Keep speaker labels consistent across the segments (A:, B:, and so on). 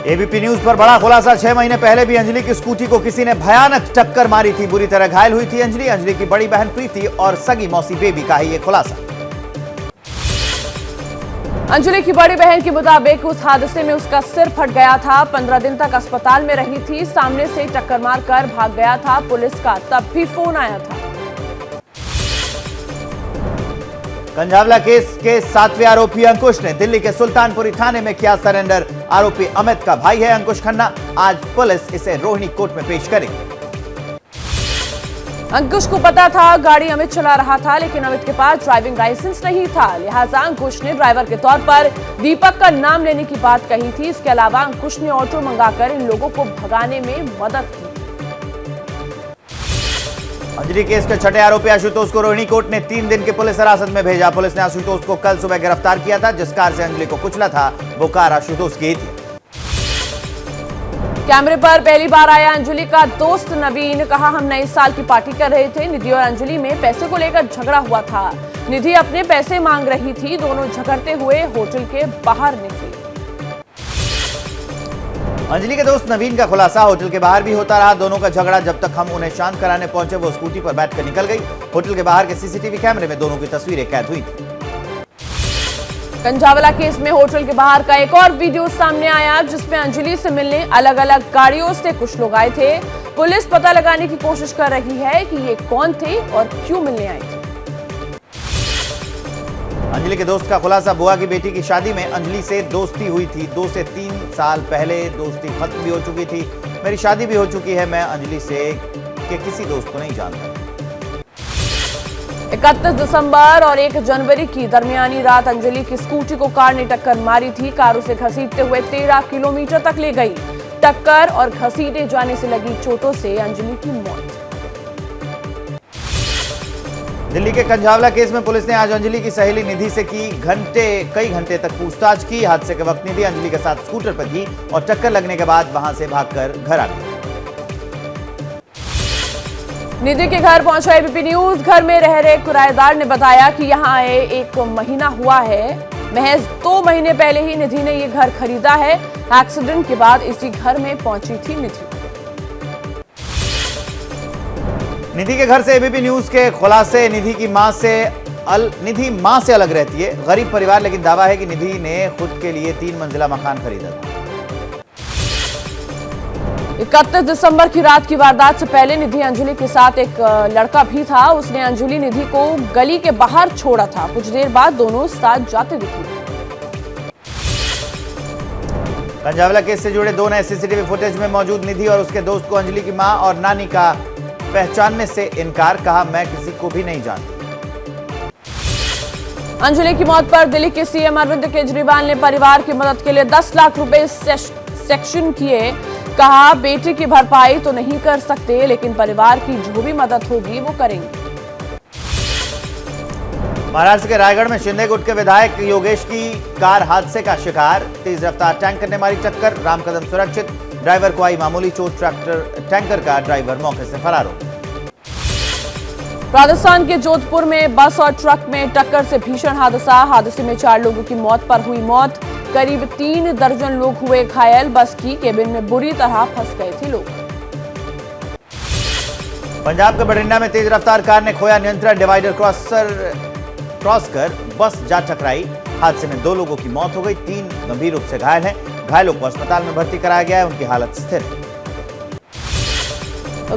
A: ABP news पर बड़ा खुलासा। 6 महीने पहले भी अंजलि की स्कूटी को किसी ने भयानक टक्कर मारी थी। बुरी तरह घायल हुई थी अंजलि की बड़ी बहन प्रीति और सगी मौसी बेबी का है ये खुलासा।
B: अंजलि की बड़ी बहन के मुताबिक उस हादसे में उसका सिर फट गया था। 15 दिन तक अस्पताल में रही थी। सामने से टक्कर मारकर भाग गया था। पुलिस का तब भी फोन आया था।
A: कंझावला केस के 7वें आरोपी अंकुश ने दिल्ली के सुल्तानपुरी थाने में किया सरेंडर। आरोपी अमित का भाई है अंकुश खन्ना। आज पुलिस इसे रोहिणी कोर्ट में पेश करेगी।
B: अंकुश को पता था गाड़ी अमित चला रहा था, लेकिन अमित के पास ड्राइविंग लाइसेंस नहीं था। लिहाजा अंकुश ने ड्राइवर के तौर पर दीपक का नाम लेने की बात कही थी। इसके अलावा अंकुश ने ऑटो मंगाकर इन लोगों को भगाने में मदद की।
A: अंजलि केस के 6ठे आरोपी आशुतोष को रोहिणी कोर्ट ने 3 दिन की पुलिस हिरासत में भेजा। पुलिस ने आशुतोष को कल सुबह गिरफ्तार किया था। जिस कार से अंजलि को कुचला था वो कार आशुतोष की थी।
B: कैमरे पर पहली बार आया अंजलि का दोस्त नवीन। कहा, हम नए साल की पार्टी कर रहे थे। निधि और अंजलि में पैसे को लेकर झगड़ा हुआ था। निधि अपने पैसे मांग रही थी। दोनों झगड़ते हुए होटल के बाहर निकले।
A: अंजलि के दोस्त नवीन का खुलासा, होटल के बाहर भी होता रहा दोनों का झगड़ा। जब तक हम उन्हें शांत कराने पहुंचे वो स्कूटी पर बैठकर निकल गई। होटल के बाहर के सीसीटीवी कैमरे में दोनों की तस्वीरें कैद हुई थी।
B: कंझावला केस में होटल के बाहर का एक और वीडियो सामने आया, जिसमें अंजलि से मिलने अलग अलग गाड़ियों से कुछ लोग आए थे। पुलिस पता लगाने की कोशिश कर रही है कि ये कौन थे और क्यों मिलने आए थे।
A: अंजलि के दोस्त का खुलासा, बुआ की बेटी की शादी में अंजलि से दोस्ती हुई थी। 2 से 3 साल पहले दोस्ती खत्म भी हो चुकी थी। मेरी शादी भी हो चुकी है। मैं अंजलि से के किसी दोस्त को नहीं जानता।
B: 31 दिसंबर और 1 जनवरी की दरमियानी रात अंजलि की स्कूटी को कार ने टक्कर मारी थी। कार उसे घसीटते हुए 13 किलोमीटर तक ले गई। टक्कर और घसीटे जाने से लगी चोटों से अंजलि की मौत।
A: दिल्ली के कंझावला केस में पुलिस ने आज अंजलि की सहेली निधि से की कई घंटे तक पूछताछ की। हादसे के वक्त निधि अंजलि के साथ स्कूटर पर थी और टक्कर लगने के बाद वहां से भागकर घर आ गई।
B: निधि के घर पहुंचा एबीपी न्यूज। घर में रह रहे किराएदार ने बताया कि यहां आए 1 महीना हुआ है। महज 2 महीने पहले ही निधि ने ये घर खरीदा है। एक्सीडेंट के बाद इसी घर में पहुंची थी निधि।
A: निधि के घर से एबीपी न्यूज के खुलासे, निधि मां से अलग रहती है। गरीब परिवार, लेकिन दावा है कि निधि ने खुद के लिए 3 मंजिला मकान खरीदा था।
B: 31 दिसंबर की रात की वारदात से पहले निधि अंजलि के साथ एक लड़का भी था। उसने अंजलि निधि को गली के बाहर छोड़ा था। कुछ देर बाद दोनों साथ जाते दिखे।
A: कंझावला केस से जुड़े 2 नए सीसीटीवी फुटेज में मौजूद निधि और उसके दोस्त को अंजलि की मां और नानी का पहचानने से इनकार। कहा, मैं किसी को भी नहीं जानती।
B: अंजलि की मौत पर दिल्ली के सीएम अरविंद केजरीवाल ने परिवार की मदद के लिए 10 लाख रुपए सेक्शन किए। कहा, बेटी की भरपाई तो नहीं कर सकते, लेकिन परिवार की जो भी मदद होगी वो करेंगे।
A: महाराष्ट्र के रायगढ़ में शिंदे गुट के विधायक योगेश की कार हादसे का शिकार। तेज रफ्तार टैंकर ने मारी टक्कर। राम कदम सुरक्षित, ड्राइवर को आई मामूली चोट। टैंकर का ड्राइवर मौके से फरार हो गया।
B: राजस्थान के जोधपुर में बस और ट्रक में टक्कर से भीषण हादसा। हादसे में 4 लोगों की मौत पर हुई मौत। करीब 3 दर्जन लोग हुए घायल। बस की केबिन में बुरी तरह फंस गए थे लोग।
A: पंजाब के बठिंडा में तेज रफ्तार कार ने खोया नियंत्रण। डिवाइडर क्रॉस कर बस जा टकराई। हादसे में 2 लोगों की मौत हो गई। 3 गंभीर रूप से घायल हैं। घायलों को अस्पताल में भर्ती कराया गया है। उनकी हालत स्थिर है।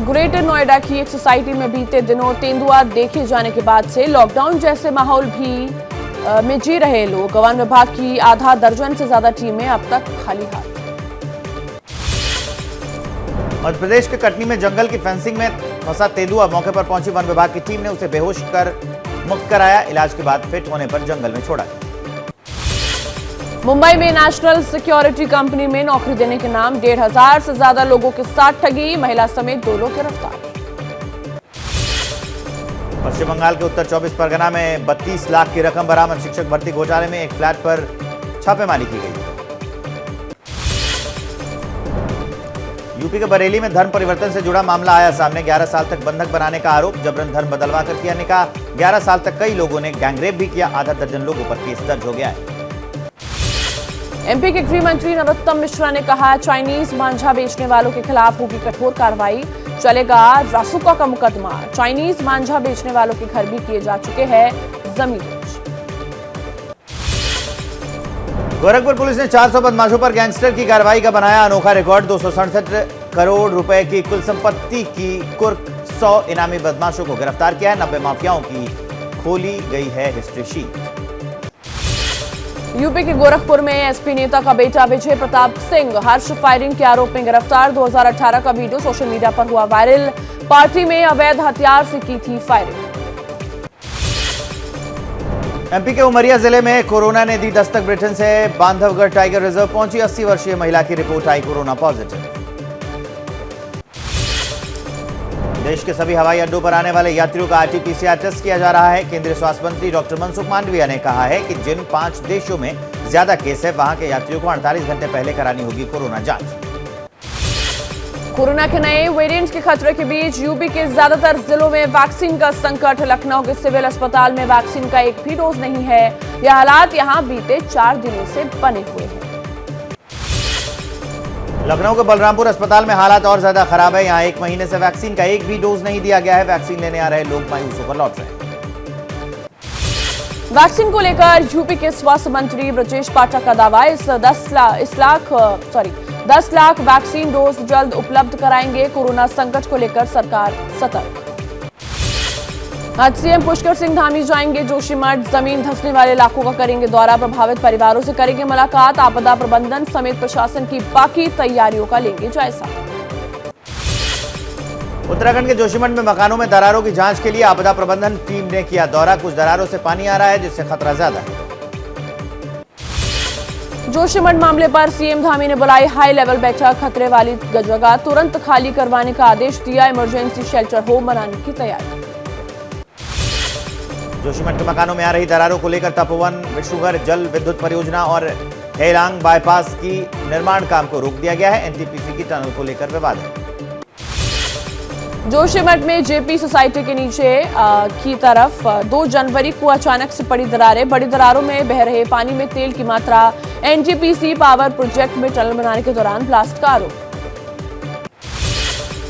B: ग्रेटर नोएडा की एक सोसाइटी में बीते दिनों तेंदुआ देखे जाने के बाद से लॉकडाउन जैसे माहौल में जी रहे लोग। वन विभाग की आधा दर्जन से ज्यादा टीमें अब तक खाली हाथ।
A: मध्य प्रदेश के कटनी में जंगल की फेंसिंग में फंसा तेंदुआ। मौके पर पहुंची वन विभाग की टीम ने उसे बेहोश कर मुक्त कराया। इलाज के बाद फिट होने पर जंगल में छोड़ा गया।
B: मुंबई में नेशनल सिक्योरिटी कंपनी में नौकरी देने के नाम 1,500 से ज्यादा लोगों के साथ ठगी। महिला समेत 2 लोग गिरफ्तार।
A: पश्चिम बंगाल के उत्तर 24 परगना में 32 लाख की रकम बरामद। शिक्षक भर्ती घोटाले में एक फ्लैट पर छापेमारी की गई। यूपी के बरेली में धर्म परिवर्तन से जुड़ा मामला आया सामने। 11 साल तक बंधक बनाने का आरोप। जबरन धर्म बदलवा कर किया निकाह। 11 साल तक कई लोगों ने गैंगरेप भी किया। आधा दर्जन लोगों पर केस दर्ज हो गया है।
B: एमपी के गृह मंत्री नरोत्तम मिश्रा ने कहा, चाइनीज मांझा बेचने वालों के खिलाफ होगी कठोर कार्रवाई, चलेगा रासुका का मुकदमा। चाइनीज मांझा बेचने वालों के घर भी किए जा चुके हैं जमीन।
A: गोरखपुर पुलिस ने 400 बदमाशों पर गैंगस्टर की कार्रवाई का बनाया अनोखा रिकॉर्ड। 267 करोड़ रुपए की कुल संपत्ति की कुर्क, 100 इनामी बदमाशों को गिरफ्तार किया है। 90 माफियाओं की खोली गई है हिस्ट्री शीट।
B: यूपी के गोरखपुर में एसपी नेता का बेटा विजय प्रताप सिंह हर्ष फायरिंग के आरोप में गिरफ्तार। 2018 का वीडियो सोशल मीडिया पर हुआ वायरल। पार्टी में अवैध हथियार से की थी फायरिंग।
A: एमपी के उमरिया जिले में कोरोना ने दी दस्तक। ब्रिटेन से बांधवगढ़ टाइगर रिजर्व पहुंची 80 वर्षीय महिला की रिपोर्ट आई कोरोना पॉजिटिव। देश के सभी हवाई अड्डों पर आने वाले यात्रियों का आरटी-पीसीआर टेस्ट किया जा रहा है। केंद्रीय स्वास्थ्य मंत्री डॉक्टर मनसुख मांडविया ने कहा है कि जिन 5 देशों में ज्यादा केस है, वहां के यात्रियों को 48 घंटे पहले करानी होगी कोरोना जांच।
B: कोरोना के नए वेरिएंट के खतरे के बीच यूपी के ज्यादातर जिलों में वैक्सीन का संकट। लखनऊ के सिविल अस्पताल में वैक्सीन का एक भी डोज नहीं है। यह हालात यहां बीते 4 दिनों से बने हुए हैं।
A: लखनऊ के बलरामपुर अस्पताल में हालात और ज्यादा खराब है। यहां 1 महीने से वैक्सीन का एक भी डोज नहीं दिया गया है। वैक्सीन लेने आ रहे लोग मायूस होकर लौट रहे हैं।
B: वैक्सीन को लेकर यूपी के स्वास्थ्य मंत्री ब्रजेश पाठक का दावा, 10 लाख वैक्सीन डोज जल्द उपलब्ध कराएंगे। कोरोना संकट को लेकर सरकार सतर्क। आज सीएम पुष्कर सिंह धामी जाएंगे जोशीमठ। जमीन धंसने वाले इलाकों का करेंगे दौरा। प्रभावित परिवारों से करेंगे मुलाकात। आपदा प्रबंधन समेत प्रशासन की बाकी तैयारियों का लेंगे जायजा।
A: उत्तराखंड के जोशीमठ में मकानों में दरारों की जांच के लिए आपदा प्रबंधन टीम ने किया दौरा। कुछ दरारों से पानी आ रहा है, जिससे खतरा ज्यादा है।
B: जोशीमठ मामले पर सीएम धामी ने बुलाई हाई लेवल बैठक। खतरे वाली जगह तुरंत खाली करवाने का आदेश दिया। इमरजेंसी शेल्टर होम बनाने की तैयारी।
A: जोशीमठ के मकानों में आ रही दरारों को लेकर तपोवन, विष्णुघर जल विद्युत परियोजना और हेलांग बाईपास की निर्माण काम को रोक दिया गया है। एनटीपीसी की टनल को लेकर विवाद है।
B: जोशीमठ में जेपी सोसाइटी के नीचे की तरफ 2 जनवरी को अचानक से पड़ी दरारें। बड़ी दरारों में बह रहे पानी में तेल की मात्रा। एनटीपीसी पावर प्रोजेक्ट में टनल बनाने के दौरान ब्लास्ट का आरोप।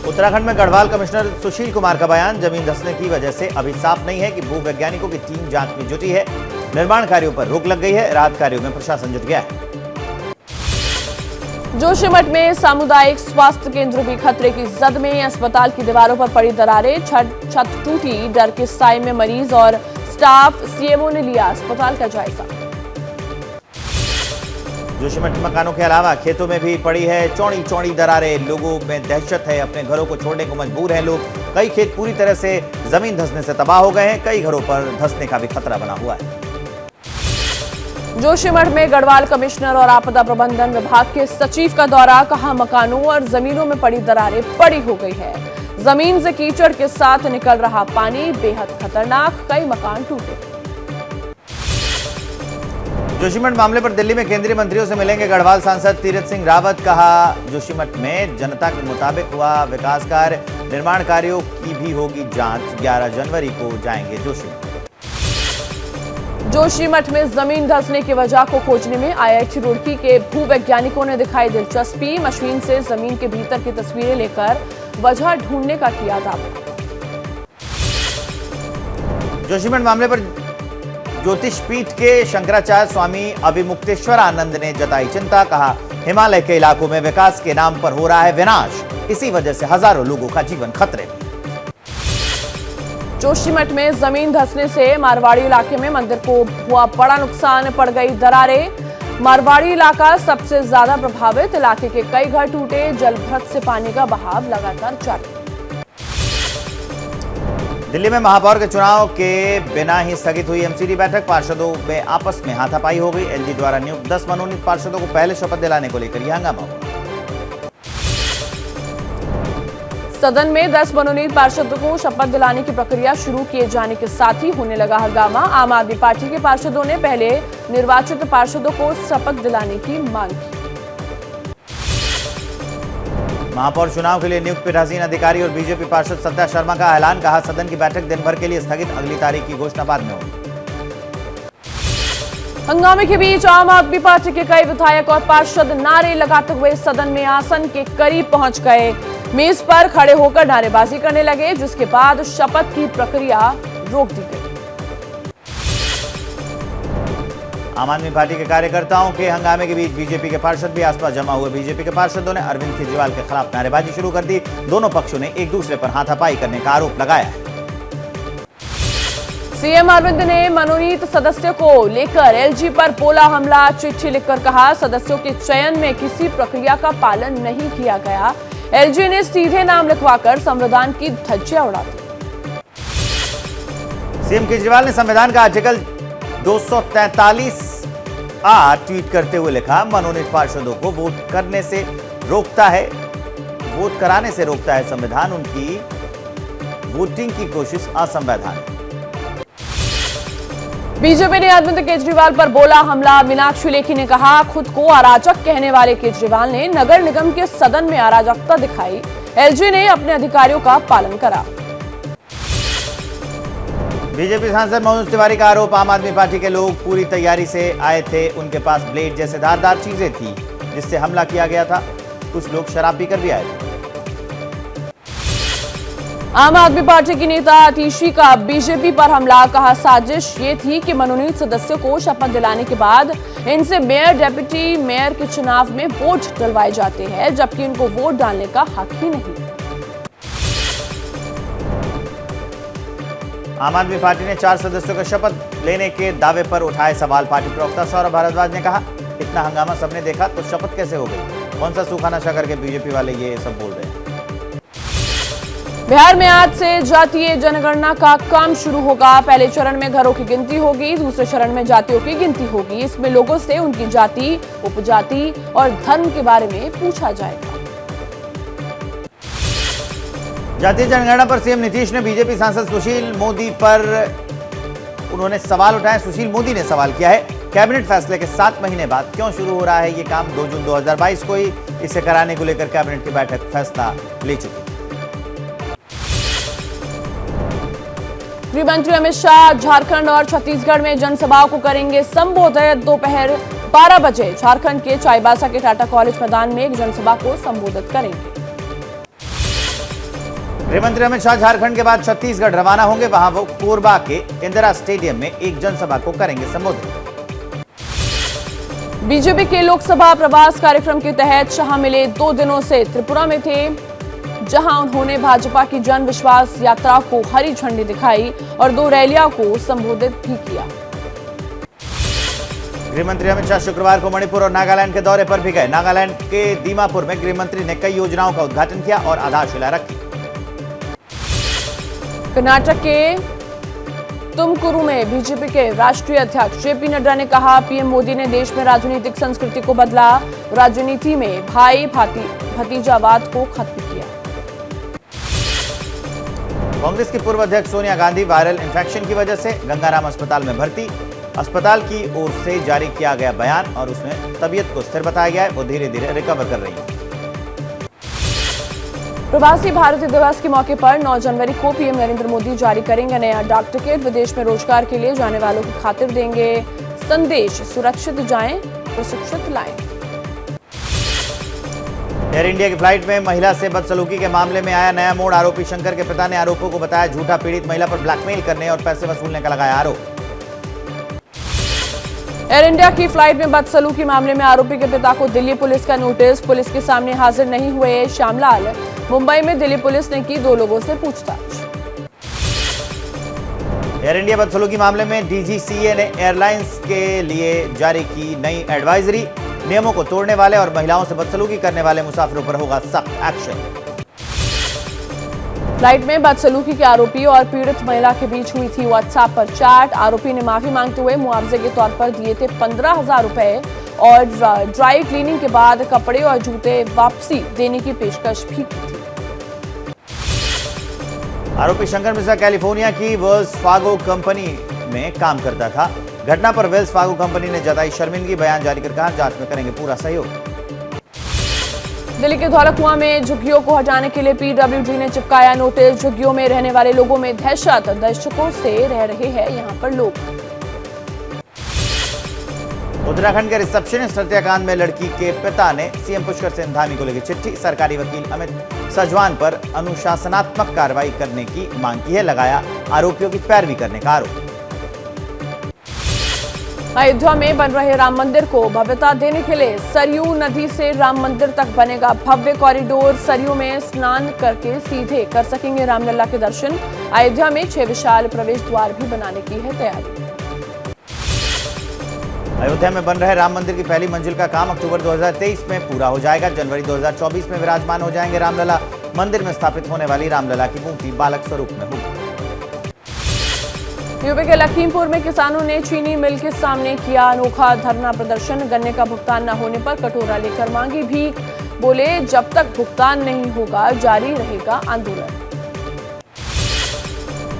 A: उत्तराखंड में गढ़वाल कमिश्नर सुशील कुमार का बयान, जमीन धंसने की वजह से अभी साफ नहीं है कि भूवैज्ञानिकों की टीम जांच में जुटी है। निर्माण कार्यों पर रोक लग गई है। राहत कार्यों में प्रशासन जुट गया है।
B: जोशीमठ में सामुदायिक स्वास्थ्य केंद्र भी खतरे की जद में। अस्पताल की दीवारों पर पड़ी दरारें, छत टूटी। डर के साए में मरीज और स्टाफ। सीएमओ ने लिया अस्पताल का जायजा।
A: जोशीमठ मकानों के अलावा खेतों में भी पड़ी है चौड़ी चौड़ी दरारें। लोगों में दहशत है, अपने घरों को छोड़ने को मजबूर हैं लोग। कई खेत पूरी तरह से जमीन धंसने से तबाह हो गए हैं। कई घरों पर धंसने का भी खतरा बना हुआ है।
B: जोशीमठ में गढ़वाल कमिश्नर और आपदा प्रबंधन विभाग के सचिव का दौरा। कहा, मकानों और जमीनों में पड़ी दरारें बड़ी हो गई है। जमीन से कीचड़ के साथ निकल रहा पानी बेहद खतरनाक। कई मकान टूटे।
A: जोशीमठ मामले पर दिल्ली में केंद्रीय मंत्रियों से मिलेंगे गढ़वाल सांसद तीरथ सिंह रावत। कहा, जोशीमठ में जनता के मुताबिक हुआ विकास कार्य। निर्माण कार्यों की भी होगी जांच। 11 जनवरी को जाएंगे जोशीमठ।
B: जोशीमठ में जमीन धंसने की वजह को खोजने में आईआईटी रुड़की के भूवैज्ञानिकों ने दिखाई दिलचस्पी। मशीन से जमीन के भीतर की तस्वीरें लेकर वजह ढूंढने का किया दावा।
A: जोशीमठ मामले पर ज्योतिष पीठ के शंकराचार्य स्वामी अविमुक्तेश्वरानंद ने जताई चिंता। कहा, हिमालय के इलाकों में विकास के नाम पर हो रहा है विनाश। इसी वजह से हजारों लोगों का जीवन खतरे में।
B: जोशीमठ में जमीन धंसने से मारवाड़ी इलाके में मंदिर को हुआ बड़ा नुकसान। पड़ गई दरारें। मारवाड़ी इलाका सबसे ज्यादा प्रभावित। इलाके के कई घर टूटे। जलभृत से पानी का बहाव लगातार जारी।
A: दिल्ली में महापौर के चुनाव के बिना ही स्थगित हुई एमसीडी बैठक। पार्षदों में आपस में हाथापाई हो गई। एलजी द्वारा नियुक्त 10 मनोनीत पार्षदों को पहले शपथ दिलाने को लेकर यह हंगामा हुआ।
B: सदन में 10 मनोनीत पार्षदों को शपथ दिलाने की प्रक्रिया शुरू किए जाने के साथ ही होने लगा हंगामा। आम आदमी पार्टी के पार्षदों ने पहले निर्वाचित पार्षदों को शपथ दिलाने की मांग की।
A: महापौर चुनाव के लिए नियुक्त पीठासीन अधिकारी और बीजेपी पार्षद सत्या शर्मा का ऐलान। कहा, सदन की बैठक दिन भर के लिए स्थगित। अगली तारीख की घोषणा बाद में होगी।
B: हंगामे के बीच आम आदमी पार्टी के कई विधायक और पार्षद नारे लगाते हुए सदन में आसन के करीब पहुंच गए। मेज पर खड़े होकर नारेबाजी करने लगे, जिसके बाद शपथ की प्रक्रिया रोक दी गई।
A: आम आदमी पार्टी के कार्यकर्ताओं के हंगामे के बीच बीजेपी के पार्षद भी आसपास जमा हुए। बीजेपी के पार्षदों ने अरविंद केजरीवाल के खिलाफ नारेबाजी शुरू कर दी। दोनों पक्षों ने एक दूसरे पर हाथापाई करने का आरोप लगाया।
B: सीएम अरविंद ने मनोनीत सदस्यों को लेकर एलजी पर बोला हमला। चिट्ठी लिखकर कहा, सदस्यों के चयन में किसी प्रक्रिया का पालन नहीं किया गया। एलजी ने सीधे नाम लिखवाकर संविधान की धज्जियां उड़ा दी।
A: सीएम केजरीवाल ने संविधान का आर्टिकल 243A ट्वीट करते हुए लिखा, मनोनीत पार्षदों को वोट कराने से रोकता है संविधान। उनकी वोटिंग की कोशिश असंवैधानिक।
B: बीजेपी ने अरविंद केजरीवाल पर बोला हमला। मीनाक्षी लेखी ने कहा, खुद को अराजक कहने वाले केजरीवाल ने नगर निगम के सदन में अराजकता दिखाई। एलजी ने अपने अधिकारियों का पालन करा।
A: बीजेपी सांसद मनोज तिवारी का आरोप, आम आदमी पार्टी के लोग पूरी तैयारी से आए थे। उनके पास ब्लेड जैसे धारदार चीजें थी जिससे हमला किया गया था। कुछ लोग शराब पीकर भी आए थे।
B: आम आदमी पार्टी की नेता आतिशी का बीजेपी पर हमला। कहा, साजिश ये थी कि मनोनीत सदस्यों को शपथ दिलाने के बाद इनसे मेयर, डेप्यूटी मेयर के चुनाव में वोट डलवाए जाते हैं, जबकि इनको वोट डालने का हक ही नहीं।
A: आम आदमी पार्टी ने 4 सदस्यों को शपथ लेने के दावे पर उठाए सवाल। पार्टी प्रवक्ता सौरभ भारद्वाज ने कहा, इतना हंगामा सबने देखा तो शपथ कैसे हो गई? कौन सा सूखा नशा करके बीजेपी वाले ये सब बोल रहे हैं?
B: बिहार में आज से जातीय जनगणना का काम शुरू होगा। पहले चरण में घरों की गिनती होगी, दूसरे चरण में जातियों की गिनती होगी। इसमें लोगों से उनकी जाति, उपजाति और धर्म के बारे में पूछा जाएगा।
A: जातीय जनगणना पर सीएम नीतीश ने बीजेपी सांसद सुशील मोदी पर उन्होंने सवाल उठाए। सुशील मोदी ने सवाल किया है, कैबिनेट फैसले के 7 महीने बाद क्यों शुरू हो रहा है ये काम? 2 जून 2022 को ही इसे कराने को लेकर कैबिनेट की बैठक फैसला ले चुकी।
B: गृह मंत्री अमित शाह झारखंड और छत्तीसगढ़ में जनसभाओं को करेंगे संबोधित। दोपहर 12 बजे झारखंड के चाईबासा के टाटा कॉलेज मैदान में एक जनसभा को संबोधित करेंगे।
A: गृहमंत्री अमित शाह झारखंड के बाद छत्तीसगढ़ रवाना होंगे। वहां वो कोरबा के इंदिरा स्टेडियम में एक जनसभा को करेंगे संबोधित।
B: बीजेपी के लोकसभा प्रवास कार्यक्रम के तहत शाह मिले 2 दिनों से त्रिपुरा में थे, जहां उन्होंने भाजपा की जन विश्वास यात्रा को हरी झंडी दिखाई और 2 रैलियों को संबोधित भी किया।
A: गृहमंत्री अमित शाह शुक्रवार को मणिपुर और नागालैंड के दौरे पर भी गए। नागालैंड के दीमापुर में गृहमंत्री ने कई योजनाओं का उद्घाटन किया और आधारशिला रखी।
B: कर्नाटक के तुमकुरु में बीजेपी के राष्ट्रीय अध्यक्ष जेपी नड्डा ने कहा, पीएम मोदी ने देश में राजनीतिक संस्कृति को बदला, राजनीति में भाई भतीजावाद को खत्म किया।
A: कांग्रेस की पूर्व अध्यक्ष सोनिया गांधी वायरल इंफेक्शन की वजह से गंगाराम अस्पताल में भर्ती। अस्पताल की ओर से जारी किया गया बयान और उसमें तबीयत को स्थिर बताया गया है। वो धीरे धीरे रिकवर कर रही है।
B: प्रवासी भारतीय दिवस के मौके पर 9 जनवरी को पीएम नरेंद्र मोदी जारी करेंगे नया डाक टिकट। विदेश में रोजगार के लिए जाने वालों की खातिर देंगे संदेश, सुरक्षित जाएं, प्रशिक्षित लाएं।
A: एयर इंडिया की फ्लाइट में महिला से बदसलूकी के मामले में आया नया मोड़। आरोपी शंकर के पिता ने आरोपों को बताया झूठा। पीड़ित महिला पर ब्लैकमेल करने और पैसे वसूलने का लगाया आरोप।
B: एयर इंडिया की फ्लाइट में बदसलूकी मामले में आरोपी के पिता को दिल्ली पुलिस का नोटिस। पुलिस के सामने हाजिर नहीं हुए श्यामलाल। मुंबई में दिल्ली पुलिस ने की 2 लोगों से पूछताछ।
A: एयर इंडिया बदसलूकी मामले में डीजीसीए ने एयरलाइंस के लिए जारी की नई एडवाइजरी। नियमों को तोड़ने वाले और महिलाओं से बदसलूकी करने वाले मुसाफिरों पर होगा सख्त एक्शन।
B: फ्लाइट में बदसलूकी के आरोपी और पीड़ित महिला के बीच हुई थी व्हाट्सएप पर चैट। आरोपी ने माफी मांगते हुए मुआवजे के तौर पर दिए थे 15,000 रुपए और ड्राई क्लीनिंग के बाद कपड़े और जूते वापसी देने की पेशकश भी की थी।
A: आरोपी शंकर मिश्रा कैलिफोर्निया की वेल्स फार्गो कंपनी में काम करता था। घटना पर वेल्स फार्गो कंपनी ने जताई शर्मिंदगी। बयान जारी कर कहा, जांच में करेंगे पूरा सहयोग।
B: दिल्ली के धौलाकुआं में झुग्गियों को हटाने के लिए पीडब्ल्यूडी ने चिपकाया नोटिस। झुग्गियों में रहने वाले लोगों में दहशत। दशकों से रह रहे हैं यहां पर लोग।
A: उत्तराखंड के रिसेप्शनिस्ट हत्याकांड में लड़की के पिता ने सीएम पुष्कर सेन धामी को लिखी चिट्ठी। सरकारी वकील अमित सजवान पर अनुशासनात्मक कार्रवाई करने की मांग की है। लगाया आरोपियों की पैरवी करने का आरोप।
B: अयोध्या में बन रहे राम मंदिर को भव्यता देने के लिए सरयू नदी से राम मंदिर तक बनेगा भव्य कॉरिडोर। सरयू में स्नान करके सीधे कर सकेंगे रामलला के दर्शन। अयोध्या में 6 विशाल प्रवेश द्वार भी बनाने की है तैयारी।
A: अयोध्या में बन रहे राम मंदिर की पहली मंजिल का काम अक्टूबर 2023 में पूरा हो जाएगा। जनवरी 2024 में विराजमान हो जाएंगे रामलला। मंदिर में स्थापित होने वाली रामलला की मूर्ति बालक स्वरूप में होगी।
B: यूपी के लखीमपुर में किसानों ने चीनी मिल के सामने किया अनोखा धरना प्रदर्शन। गन्ने का भुगतान न होने पर कटोरा लेकर मांगी भीख। बोले जब तक भुगतान नहीं होगा जारी रहेगा आंदोलन।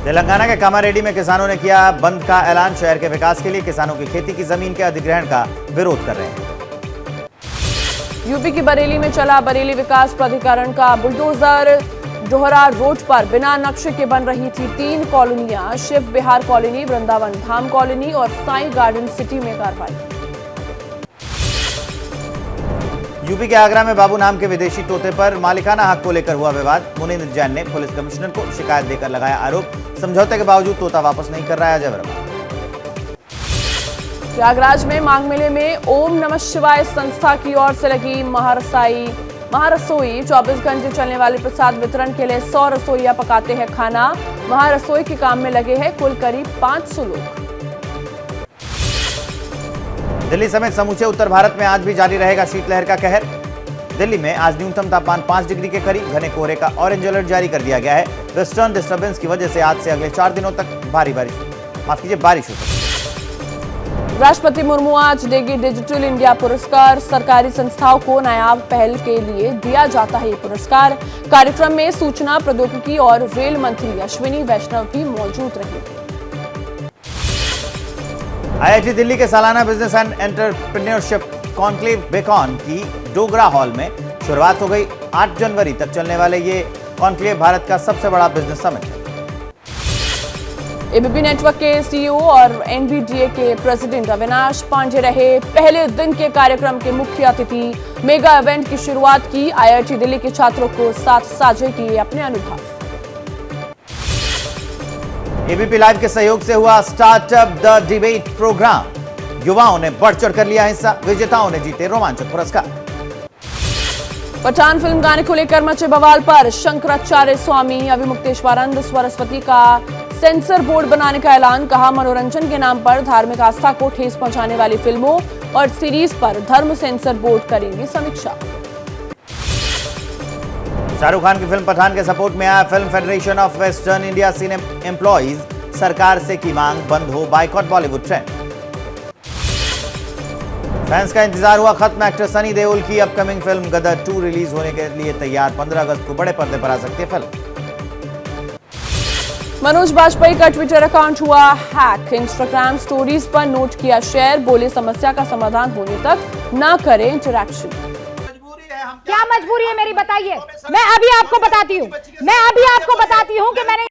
A: तेलंगाना के कामारेड्डी में किसानों ने किया बंद का ऐलान। शहर के विकास के लिए किसानों की खेती की जमीन के अधिग्रहण का विरोध कर रहे हैं।
B: यूपी की बरेली में चला बरेली विकास प्राधिकरण का बुलडोजर। जोहरा रोड पर बिना नक्शे के बन रही थी 3 कॉलोनियां। शिव विहार कॉलोनी, वृंदावन धाम कॉलोनी और साई गार्डन सिटी में कार्रवाई।
A: यूपी के आगरा में बाबू नाम के विदेशी तोते पर मालिकाना हक को लेकर हुआ विवाद। मुनींद्र जैन ने पुलिस कमिश्नर को शिकायत देकर लगाया आरोप। समझौते के बावजूद तोता वापस नहीं कर रहा है अजय वर्मा।
B: प्रयागराज में माघ मेले में ओम नमः शिवाय संस्था की ओर से लगी महारसोई 24 घंटे चलने वाले प्रसाद वितरण के लिए 100 रसोइया पकाते हैं खाना। महारसोई के काम में लगे हैं कुल करीब 500 लोग।
A: दिल्ली समेत समूचे उत्तर भारत में आज भी जारी रहेगा शीतलहर का कहर। दिल्ली में आज न्यूनतम तापमान 5 डिग्री के करीब। घने कोहरे का ऑरेंज अलर्ट जारी कर दिया गया है। वेस्टर्न डिस्टर्बेंस की वजह से आज से अगले 4 दिनों तक बारिश हो सकती है।
B: राष्ट्रपति मुर्मू आज देगी डिजिटल इंडिया पुरस्कार। सरकारी संस्थाओं को नायाब पहल के लिए दिया जाता है ये पुरस्कार। कार्यक्रम में सूचना प्रौद्योगिकी और रेल मंत्री अश्विनी वैष्णव भी मौजूद रहेंगे।
A: आईआईटी दिल्ली के सालाना business and entrepreneurship conclave Bacon की डोगरा हॉल में शुरुआत हो गई। 8 जनवरी तक चलने वाले ये कॉन्क्लेव भारत का सबसे बड़ा बिजनेस समिट है।
B: एबीपी नेटवर्क के सीईओ और एनबीडीए के प्रेसिडेंट अविनाश पांडे रहे पहले दिन के कार्यक्रम के मुख्य अतिथि। मेगा इवेंट की शुरुआत की। आईआईटी दिल्ली के छात्रों को साथ साझे किए अपने अनुभव।
A: एबीपी लाइव के सहयोग से हुआ स्टार्टअप द डिबेट प्रोग्राम। युवाओं ने बढ़ चढ़ कर लिया हिस्सा। विजेताओं ने जीते रोमांचक पुरस्कार।
B: पठान फिल्म गाने को लेकर मचे बवाल पर शंकराचार्य स्वामी अविमुक्तेश्वरानंद सरस्वती का सेंसर बोर्ड बनाने का ऐलान। कहा मनोरंजन के नाम पर धार्मिक आस्था को ठेस पहुंचाने वाली फिल्मों और सीरीज पर धर्म सेंसर बोर्ड करेंगी समीक्षा।
A: शाहरुख खान की फिल्म पठान के सपोर्ट में आया film federation of western India cinema employees. सरकार से की मांग बंद हो बाइकॉट बॉलीवुड ट्रेंड। फैंस का इंतजार हुआ खत्म। एक्टर सनी देओल की अपकमिंग फिल्म गदर 2 रिलीज होने के लिए तैयार। 15 अगस्त को बड़े पर्दे पर आ सकती है फिल्म।
B: मनोज बाजपेयी का ट्विटर अकाउंट हुआ हैक। इंस्टाग्राम स्टोरीज पर नोट किया शेयर। बोले समस्या का समाधान होने तक ना करें इंटरैक्शन।
C: क्या मजबूरी है मेरी बताइए। मैं अभी आपको बताती हूँ कि मैंने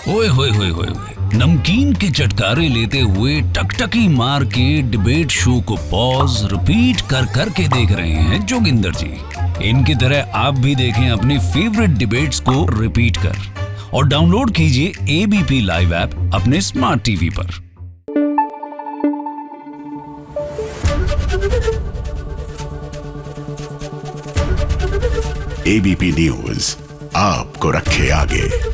D: ओए होए होए होए नमकीन के चटकारे लेते हुए टकटकी मार के डिबेट शो को पॉज रिपीट कर करके देख रहे हैं जोगिंदर जी। इनकी तरह आप भी देखें अपनी फेवरेट डिबेट्स को रिपीट कर और डाउनलोड कीजिए एबीपी लाइव ऐप अपने स्मार्ट टीवी पर।
E: एबीपी न्यूज आपको रखे आगे।